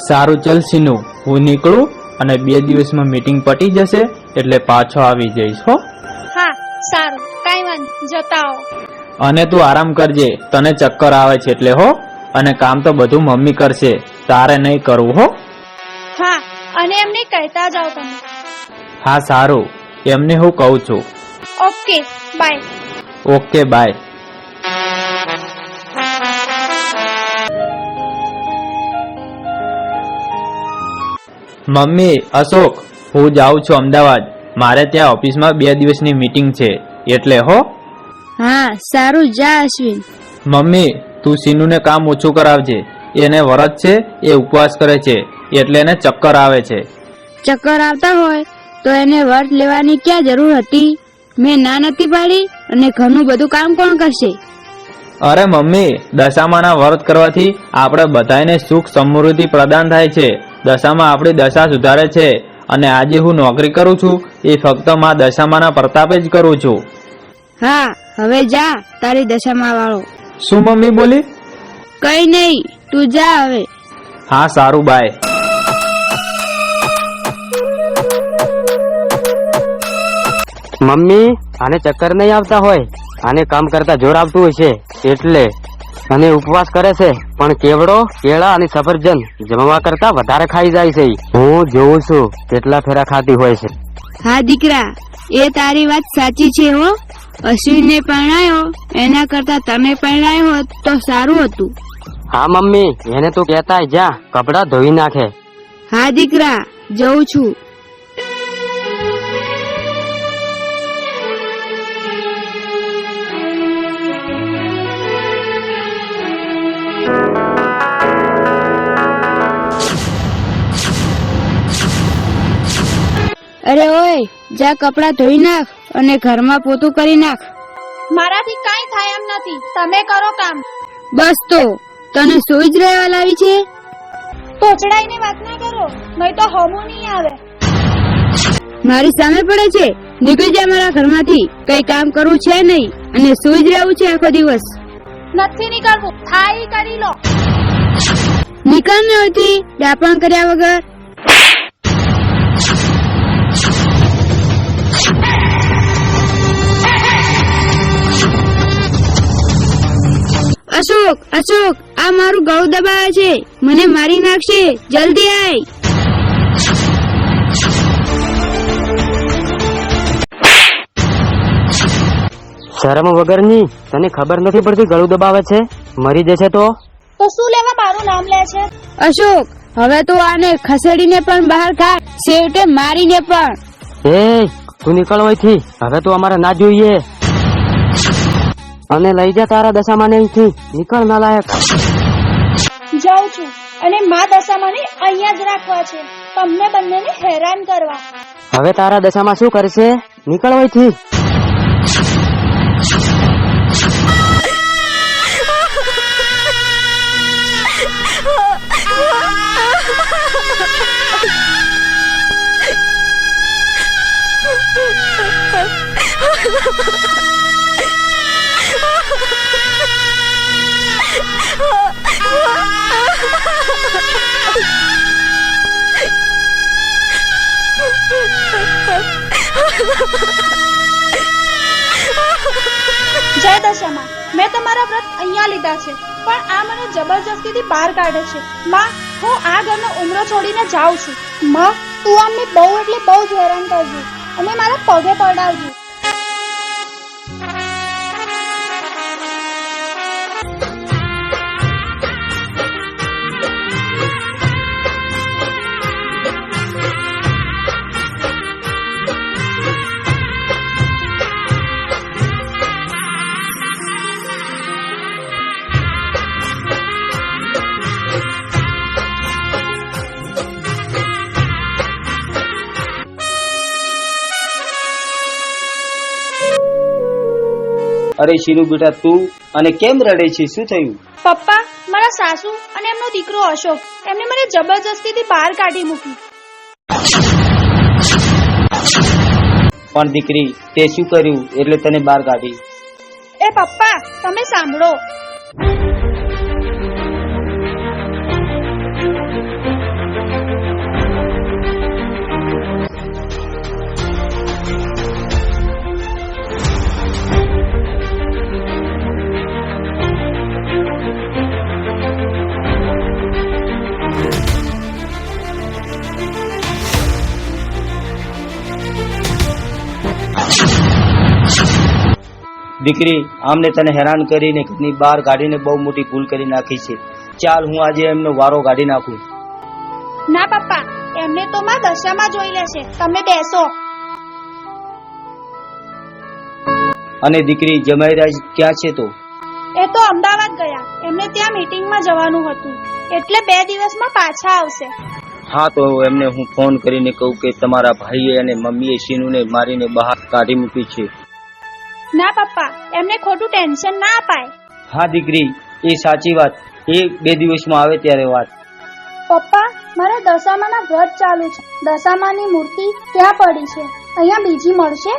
સારું ચલ સીનુ, હું નીકળું અને 2 દિવસમાં મીટિંગ પટી જશે એટલે પાછો આવી જઈશ હો. હા સારું, કાઈ વાંધો, જતા આવો. અને તું આરામ કરજે, તને ચક્કર આવે છે એટલે હો. અને કામ તો બધું મમ્મી કરશે, તારે નહીં કરવું હો. હા, અને એમને કહેતા જાઓ તમે. હા સારું, એમને હું કહું છું. Okay bye. Okay bye. Mummy, Ashok, હું જાઉં છું અમદાવાદ. મારે ત્યાં ઓફિસમાં 2 દિવસની મીટિંગ છે એટલે હો. હા સારું, જા અશ્વિન. મમ્મી, તું સીનુને કામ ઓછું કરાવજે. એને વરત છે, એ ઉપવાસ કરે છે એટલે એને ચક્કર આવે છે. ચક્કર આવતા હોય તો એને વર્ત લેવાની ક્યાં જરૂર હતી? મેં ના નથી પાડી, અને ઘરનું બધું કામ કોણ કરશે? અરે મમ્મી, દશામાના વ્રત કરવાથી આપણે બધાને સુખ સમૃદ્ધિ પ્રદાન થાય છે. દશામાં આપણી દશા સુધારે છે. અને આજે હું નોકરી કરું છું એ ફક્ત માં દશામાના પ્રતાપે જ કરું છું. હા, હવે જા તારી દશામાં વાળો. શું મમ્મી બોલી? કઈ નહીં, તું જા હવે. હા સારું, બાય. મમ્મી, આને ચક્કર નહીં આવતા હોય, આને કામ કરતા જોર આવતું હોય છે એટલે. અને ઉપવાસ કરે છે પણ કેવડો, કેળા અને સફરજન જમવા કરતા વધારે ખાઈ જાય છે. હું જોઉં છું કેટલા ફેરા ખાતી હોય છે. હા દીકરા, એ તારી વાત સાચી છે હો. અશ્વિનને પરણાયો એના કરતા તમે પરણાયો હોત તો સારું હતું. હા મમ્મી, એને તો કહેતા જા કપડાં ધોઈ નાખે. હા દીકરા, જઉં છું. અરે ઓય, જા કપડાં ધોઈ નાખ અને ઘરમાં પોતું કરી નાખ. મારાથી કાઈ થાય એમ નથી, તમે કરો કામ. બસ તો તને સોઈ જ રહેવા લાવી છે? તોચડાઈની વાત ના કરો, નહીં તો હમું નહીં આવે. મારી સામે પડે છે? નીકળી જા મારા ઘરમાંથી. કઈ કામ કરવું છે નહીં અને સોઈ જ રહેવું છે આખો દિવસ. નથી નીકળવું, થાય ઈ કરી લો. નીકળ ને હોયથી ડાપણ કર્યા વગર. અશોક, અશોક, આ મારું ગળું દબાવે છે, મને મારી નાખશે, જલ્દી આય. શરમ વગરની, તને ખબર નથી પડતી ગળું દબાવે છે? મરી જશે તો શું લેવા મારું નામ લે છે? અશોક, હવે તો આને ખસેડીને પણ બહાર કાઢ, છેવટે મારીને પણ. એ તું નીકળ અહીંથી, હવે તો અમારે ના જોઈએ. અને લઈ જા તારા દશામાં અહીંથી, નીકળ નાલાયક. જાઉં છું, અને મા દશામાને અહીંયા જ રાખવા છે, તમને બંનેને હેરાન કરવા. હવે તારા દશામાં શું કરશે? નીકળ અહીંથી. જય દશામાં, મેં તમારા વ્રત અહીંયા લીધા છે, પણ આ મને જબરજસ્તીથી બહાર કાઢે છે. માં, હું આ ઘરનો ઉમરો છોડીને જાઉં છું. માં, તું અમને બહુ એટલે બહુ જ હેરાન કરજો અને મારા પગે પડાવજો. અરે શીનુ બેટા, તું અને કેમ રડે છે? શું થયું? પપ્પા, મારા સાસુ અને એમનો દીકરો અશોક, એમને મને જબરજસ્તીથી બહાર કાઢી મૂકી. પણ દીકરી, તે શું કર્યું એટલે તને બહાર કાઢી? એ પપ્પા, તમે સાંભળો. દીકરી આમને તને હેરાન કરીને ઘરની બહાર કાઢીને બહુ મોટી ભૂલ કરી નાખી છે. ચાલ હું આજે એમનો વારો કાઢી નાખું. ના પપ્પા, એમને તો માં દશામાં જોઈ લેશે, તમે બેસો. અને દીકરી જમાઈરાજ ક્યાં છે? તો એ તો અમદાવાદ ગયા, એમને ત્યાં મીટિંગમાં જવાનું હતું, એટલે 2 દિવસમાં પાછા આવશે. હા, તો એમને હું ફોન કરીને કહું કે તમારા ભાઈએ અને મમ્મીએ સીનુને મારીને બહાર કાઢી મૂકી છે. ના પપ્પા, એમને ખોટું ટેન્શન ના અપાય. હા દીકરી, એ સાચી વાત. એ 2 દિવસમાં આવે ત્યારે વાત. પપ્પા, મારે દશામાના વ્રત ચાલુ છે. દશામાની મૂર્તિ ક્યાં પડી છે? અહીંયા બીજી મળશે?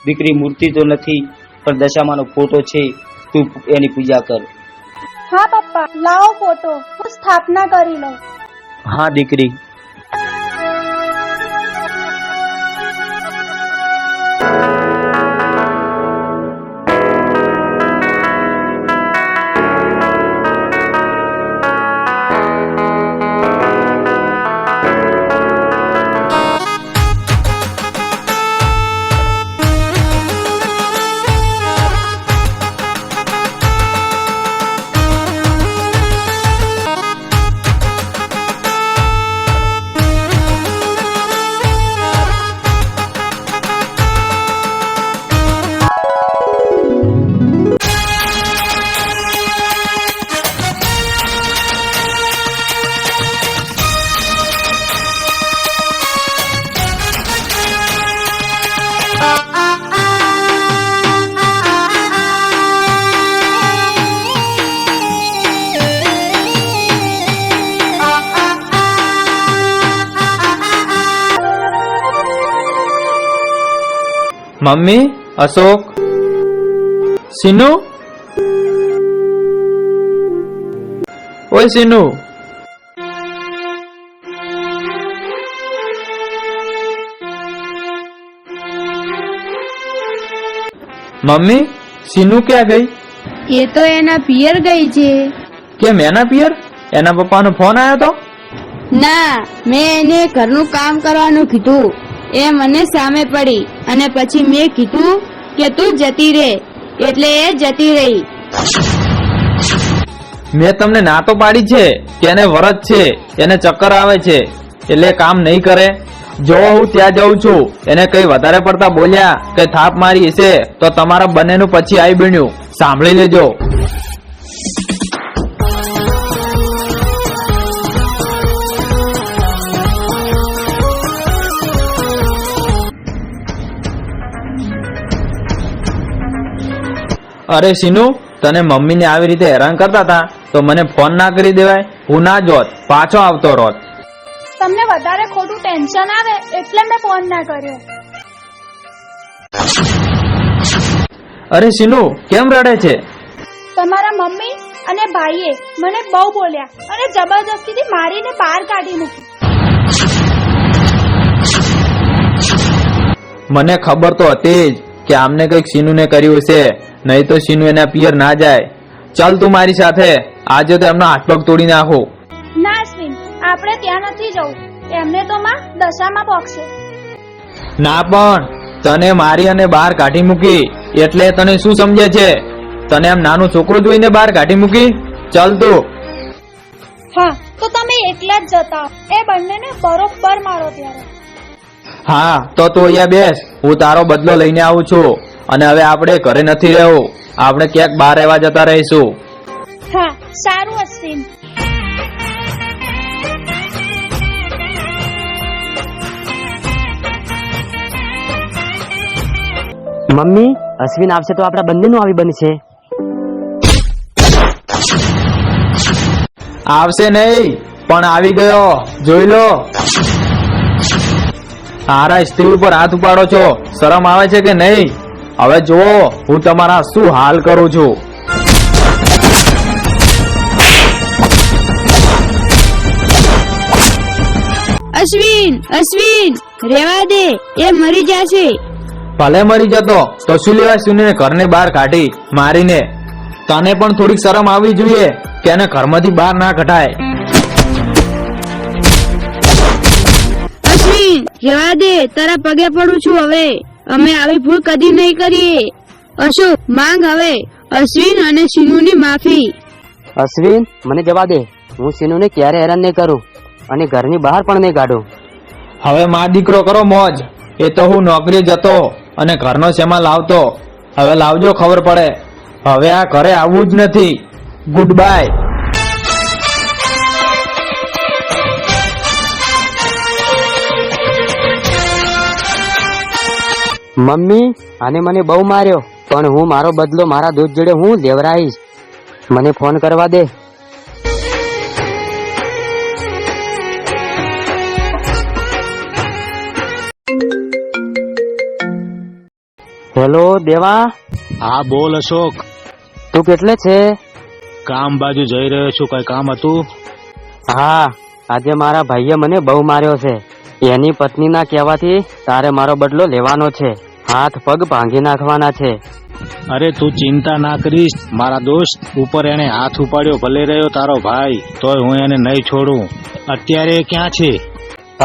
દીકરી, મૂર્તિ તો નથી, પણ દશામાનો ફોટો છે, તું એની પૂજા કર. હા પપ્પા, લાવો ફોટો, હું સ્થાપના કરી લઉં. હા દીકરી. મમ્મી, અશોક, સીનુ, ઓય સીનુ. મમ્મી, સીનુ ક્યાં ગઈ? એ તો એના પિયર ગઈ છે. કેમ એના પિયર? એના પપ્પાનો ફોન આવ્યો તો? ના, મેં એને ઘરનું કામ કરવાનું કીધું. એ મને સામે પડી અને પછી મેં કીધું કે તું જતી રહે, એટલે એ જતી રહી. મેં તમને ના તો પાડી છે કે એને વરત છે, એને ચક્કર આવે છે, એટલે કામ નહીં કરે. જો હું ત્યાં જાઉં છું, એને કઈ વધારે પડતા બોલ્યા કે થાપ મારી હશે તો તમારા બંનેનું પછી આવી બન્યું, સાંભળી લેજો. અરે સીનુ, તને મમ્મીને આવી રીતે હેરાન કરતા હતા તો મને ફોન ના કરી દેવાય? હું ના જોત, પાછો આવતો રોત. તમને વધારે ખોટું ટેન્શન આવે એટલે મેં ફોન ના કર્યો. અરે સીનુ, કેમ રડે છે? તમારા મમ્મી અને ભાઈએ મને બહુ બોલ્યા અને જબરજસ્તીથી મારીને બહાર કાઢી મૂકી. મને ખબર તો હતી જ કે આમને કઈક સીનુને કર્યું છે, નહીં તો સીનુ એના પિયર ના જાય. ચાલ તું મારી સાથે, આજે તો એમનો હાથ પગ તોડી નાખો. ના અશ્વિન, આપણે ત્યાં નથી જવું, એમને તો માં દશામાં પોકશે. ના, પણ તને મારી અને બહાર કાઢી મૂકી એટલે તને શું સમજે છે? તને એમ નાનું છોકરું જોઈને બહાર કાઢી મૂકી? ચાલ તું. હા, તો તમે એકલા જ જતા, એ બંનેને બરોબર મારો ત્યારે. હા, તો તું અહીંયા બેસ, હું તારો બદલો લઈને આવું છું. અને હવે આપણે ઘરે નથી રહેવું, આપણે ક્યાંક બહાર રહેવા જતા રહીશું. હા, સારું અશ્વિન. મમ્મી, અશ્વિન આવશે તો આપણા બંનેનું આવી બનશે. આવશે નહીં, પણ આવી ગયો, જોઈ લો. તારા સ્ત્રી ઉપર હાથ ઉપાડો છો, શરમ આવે છે કે નહીં? હવે જુઓ હું તમારા શું હાલ કરું છું. અશ્વિન, અશ્વિન, રેવા દે, એ મરી જશે. ભલે મરી જતો તો શું લેવા? સુનીને ઘરની બહાર કાઢી મારીને. તને પણ થોડીક શરમ આવવી જોઈએ કે એને ઘરમાંથી બહાર ના કઢાય. અશ્વિન, રેવા દે, તારા પગે પડું છું. હવે અમે આવી ભૂલ કદી નહીં કરીએ. અશોક માંગ હવે અશ્વિન અને શીનુની માફી. અશ્વિન, મને જવા દે. હું સીનુને ક્યારે હેરાન નહીં કરું અને ઘરની બહાર પણ નહીં કાઢું. હવે મા દીકરો કરો મોજ. એ તો હું નોકરી જતો અને ઘરનો શેમાં લાવતો. હવે લાવજો, ખબર પડે. હવે આ ઘરે આવવું જ નથી. Good bye. મમ્મી, આને મને બહુ માર્યો, પણ હું મારો બદલો મારા દૂધ જોડે હું લેવરાઈશ. મને ફોન કરવા દે. હેલો દેવા. હા બોલ અશોક. તું કેટલે છે? કામ બાજુ જઈ રહ્યો છું. કઈ કામ હતું? હા, આજે મારા ભાઈએ મને બહુ માર્યો છે. એની પત્નીના કહેવાથી તારે મારો બદલો લેવાનો છે. હાથ પગ ભાંગી નાખવાના છે. અરે તું ચિંતા ના કરીશ. મારા દોસ્ત ઉપર એને હાથ ઉપાડ્યો, ભલે રહ્યો તારો ભાઈ, તોય હું એને નહીં છોડું. અત્યારે એ ક્યાં છે?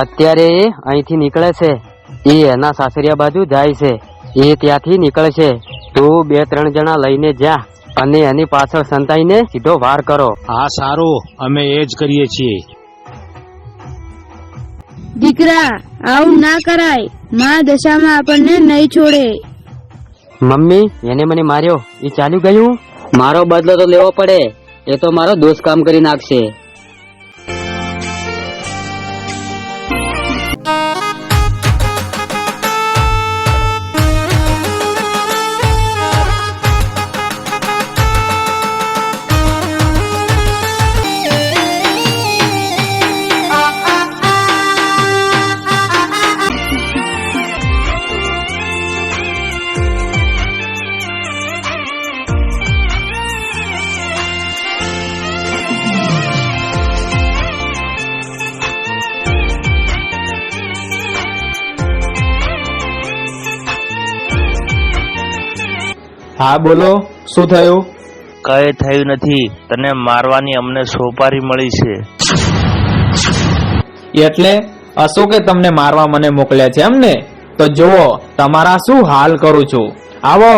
અત્યારે એ અહીંથી નીકળે છે. એ એના સાસરિયા બાજુ જાય છે. એ ત્યાંથી નીકળશે. તું 2-3 જણા લઈને જા અને એની પાછળ સંતાઈને સીધો વાર કરો. હા સારું, અમે એ જ કરીએ છીએ. દીકરા, આવું ના કરાય. માં દશામાં આપણને નહીં છોડે. મમ્મી, એને મને માર્યો, એ ચાલ્યું ગયું. મારો બદલો તો લેવો પડે. એ તો મારો દોસ્ત કામ કરી નાખશે. હા બોલો, શું થયું? કઈ થયું નથી. તને મારવાની અમને સોપારી મળી છે. એટલે અશોકે તમને મારવા મને મોકલ્યા છે એમને? તો જુઓ તમારા શું હાલ કરું છું. આવો.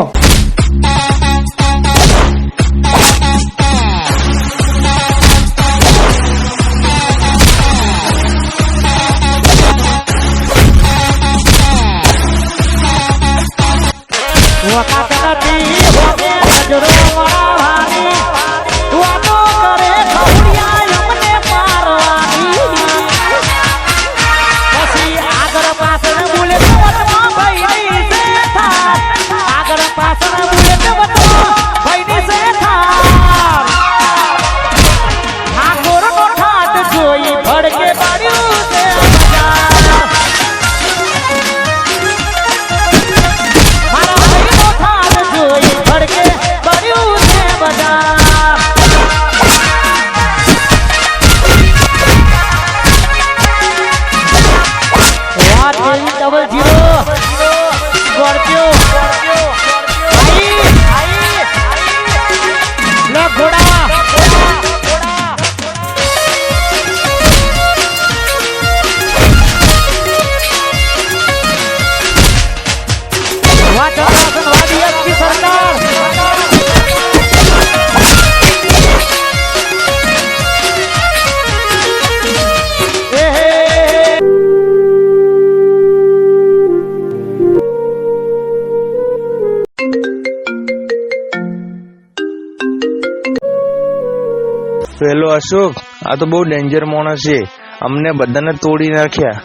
પેલો અશોક, આ તો બહુ ડેન્જર માણસ છે. અમને બધાને તોડી નાખ્યા.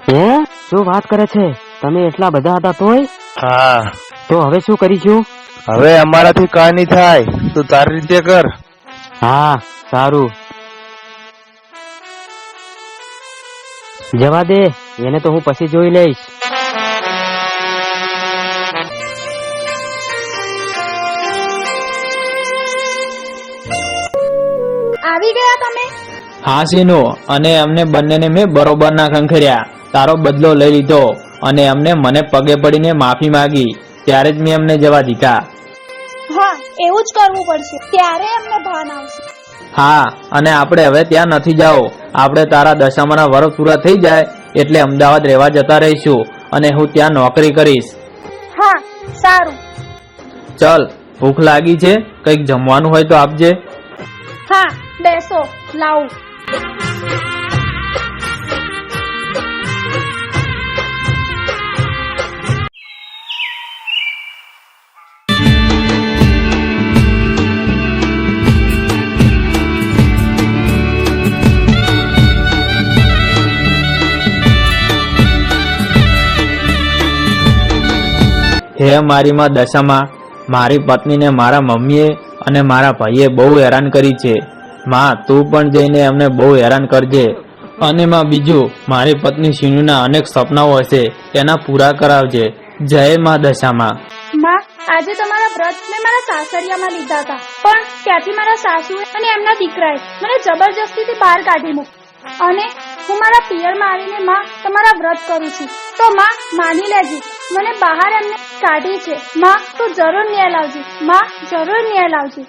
હે, શું વાત કરે છે? તમે એટલા બધા હતા તોય? હા, તો હવે શું કરીશું? હવે અમારાથી કાંઈ નહીં થાય. તું તારી રીતે કર. હા સારું. જવા દે, એને તો હું પછી જોઈ લઈશ. આવી ગયા તમે? હા સીનુ, અને અમને બંનેને મેં બરોબર ના ખંખેર્યા. તારો બદલો લઈ લીધો અને અમને મને પગે પડીને માફી માંગી. ત્યારે જ મેં એમને જવા દીધા. હા, એવું જ કરવું પડશે. ત્યારે એમને ભાન આવશે. હા, અને આપણે હવે ત્યાં નથી જાઓ. આપણે તારા દશામાના વર્ષ પૂરા થઈ જાય એટલે અમદાવાદ રહેવા જતા રહીશું અને હું ત્યાં નોકરી કરીશ. હા, સારું. ચલ, ભૂખ લાગી છે, કંઈક જમવાનું હોય તો આપજે. હા, બેસો, લાવું. હે મારી માં દશામાં, મારી પત્નીને મારા મમ્મીએ અને મારા ભાઈએ બહુ હેરાન કરી છે. માં, તું પણ જઈને એમને બહુ હેરાન કરજે. અને માં બીજું, મારી પત્ની શીનુના અનેક સપનાઓ હશે, એના પૂરા કરાવજે. જય માં દશામાં. માં, આજે તમારા વ્રત મેં મારા સાસરિયામાં લીધા હતા, પણ ત્યાંથી મારા સાસુએ અને એમના દીકરાએ મને જબરજસ્તીથી બહાર કાઢી મૂકી. અને હું મારા પિયરમાં આવીને માં તમારા વ્રત કરું છું. તો માં, માની લેજે, મને બહાર એમને કાઢી છે. માં, તું જરૂર ન્યાય લાવજે. માં, જરૂર ન્યાય લાવજે.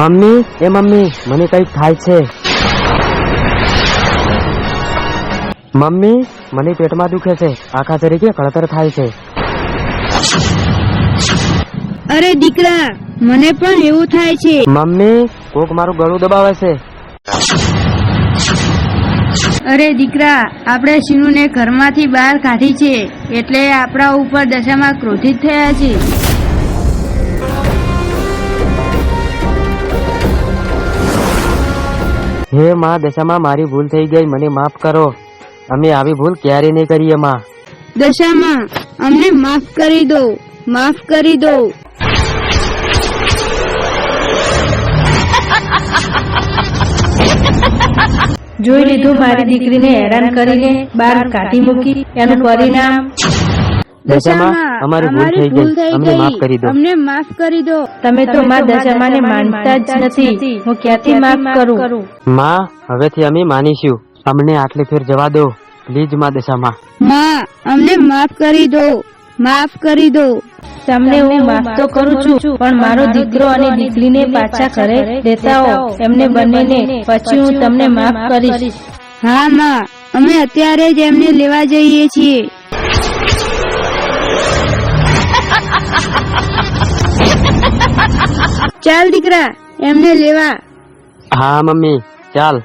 મમ્મી, એ મમ્મી, મને કઈક થાય છે. મમ્મી, મને પેટમાં દુખે છે, આખા તરીકે કળતર થાય છે. અરે દીકરા, મને પણ એવું થાય છે. મમ્મી, કોક મારું ગળું દબાવે છે. અરે દીકરા, આપણે શીનુને ઘરમાંથી બહાર કાઢી છે, એટલે આપણા ઉપર દશામાં ક્રોધિત થયા છે. હે માં દશામાં, મારી ભૂલ થઈ ગઈ, મને માફ કરો. અમે આવી ભૂલ ક્યારે નહીં કરીએ માં. દશામાં, અમને માફ કરી દો, માફ કરી દો. જોઈ લીધું મારી દીકરીને હેરાન કરીને બહાર કાઢી મૂકી, એનું પરિણામ. દશામાં, અમારી ભૂલ થઈ ગઈ, અમને માફ કરી દો. અમને માફ કરી દો. તમે તો માં દશામાને માનતા જ નથી, હું ક્યાંથી માફ કરું? માં, હવેથી અમે માનીશું, અમને આટલી ફેર જવા દો પ્લીઝ માં દશામાં. માં, અમને માફ કરી દો, માફ કરી દો. તમને હું માફ તો કરું છું, પણ મારો દીકરો અને દીકરીને પાછા ઘરે લેતા આવો, એમને બંનેને, પછી હું તમને માફ કરીશ. હા માં, અમે અત્યારે જ એમને લેવા જઈએ છીએ. ચાલ દીકરા, એમને લેવા. હા મમ્મી, ચાલ.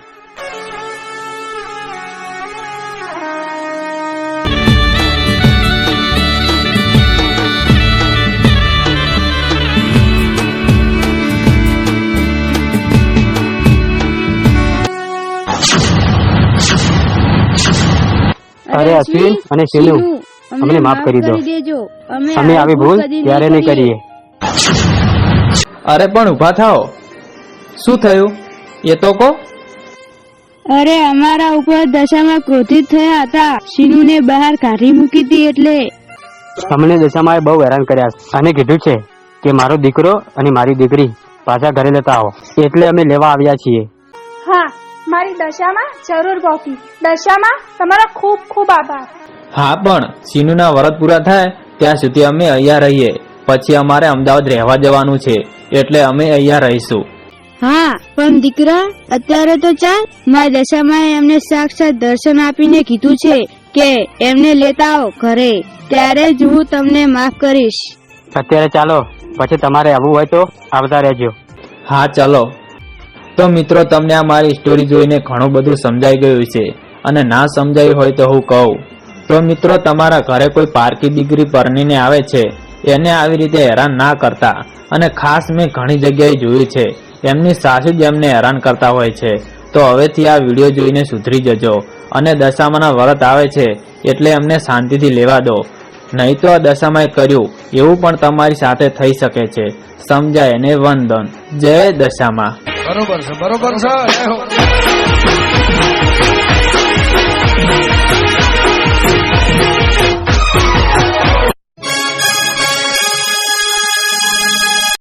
અરે અશ્વિન અને શીનુ, અમને માફ કરી દો. દેજો. અમે આવી ભૂલ ક્યારે નહીં કરીએ. અરે પણ ઊભા થાઓ, શું થયું એ તો કહો. અરે અમારા ઉપર દશામાં ક્રોધિત થયા હતા, શીનુને બહાર કાઢી મૂકી હતી એટલે. અમને દશામાએ બહુ હેરાન કર્યા છે અને કીધું છે કે મારો દીકરો અને મારી દીકરી પાછા ઘરે લેતા આવો, એટલે અમે લેવા આવ્યા છીએ. હા, મારી દશામાં જરૂર પહોંચી. દશામાં, તમારો ખૂબ ખૂબ આભાર. હા, પણ શીનુના વરત પૂરા થાય ત્યાં સુધી અમે અહીંયા રહીએ, પછી અમારે અમદાવાદ રહેવા જવાનું છે, એટલે અમે અહીંયા રહીશું. હા, પણ દીકરા અત્યારે તો ચાલ. મારી દશામાં એમને સાક્ષાત દર્શન આપીને કીધું છે કે એમને લેતા આવો ઘરે, ત્યારે જ હું તમને માફ કરીશ. અત્યારે ચાલો, પછી તમારે આવવું હોય તો આવતા રહેજો. હા ચલો. તો મિત્રો, તમને આ મારી સ્ટોરી જોઈને ઘણું બધું સમજાઈ ગયું છે, અને ના સમજાયું હોય તો હું કહું તો મિત્રો, તમારા ઘરે કોઈ પારકી દીકરી પરણીને આવે છે, એને આવી રીતે હેરાન ના કરતા. અને ખાસ મેં ઘણી જગ્યાએ જોયું છે, એમની સાસુ જ એમને હેરાન કરતા હોય છે. તો હવેથી આ વિડીયો જોઈને સુધરી જજો, અને દશામાના વ્રત આવે છે એટલે એમને શાંતિથી લેવા દો, નહીં તો આ દશામાએ કર્યું એવું પણ તમારી સાથે થઈ શકે છે. સમજાય ને વંદન. જય દશામાં. બરોબર છે, બરોબર છે.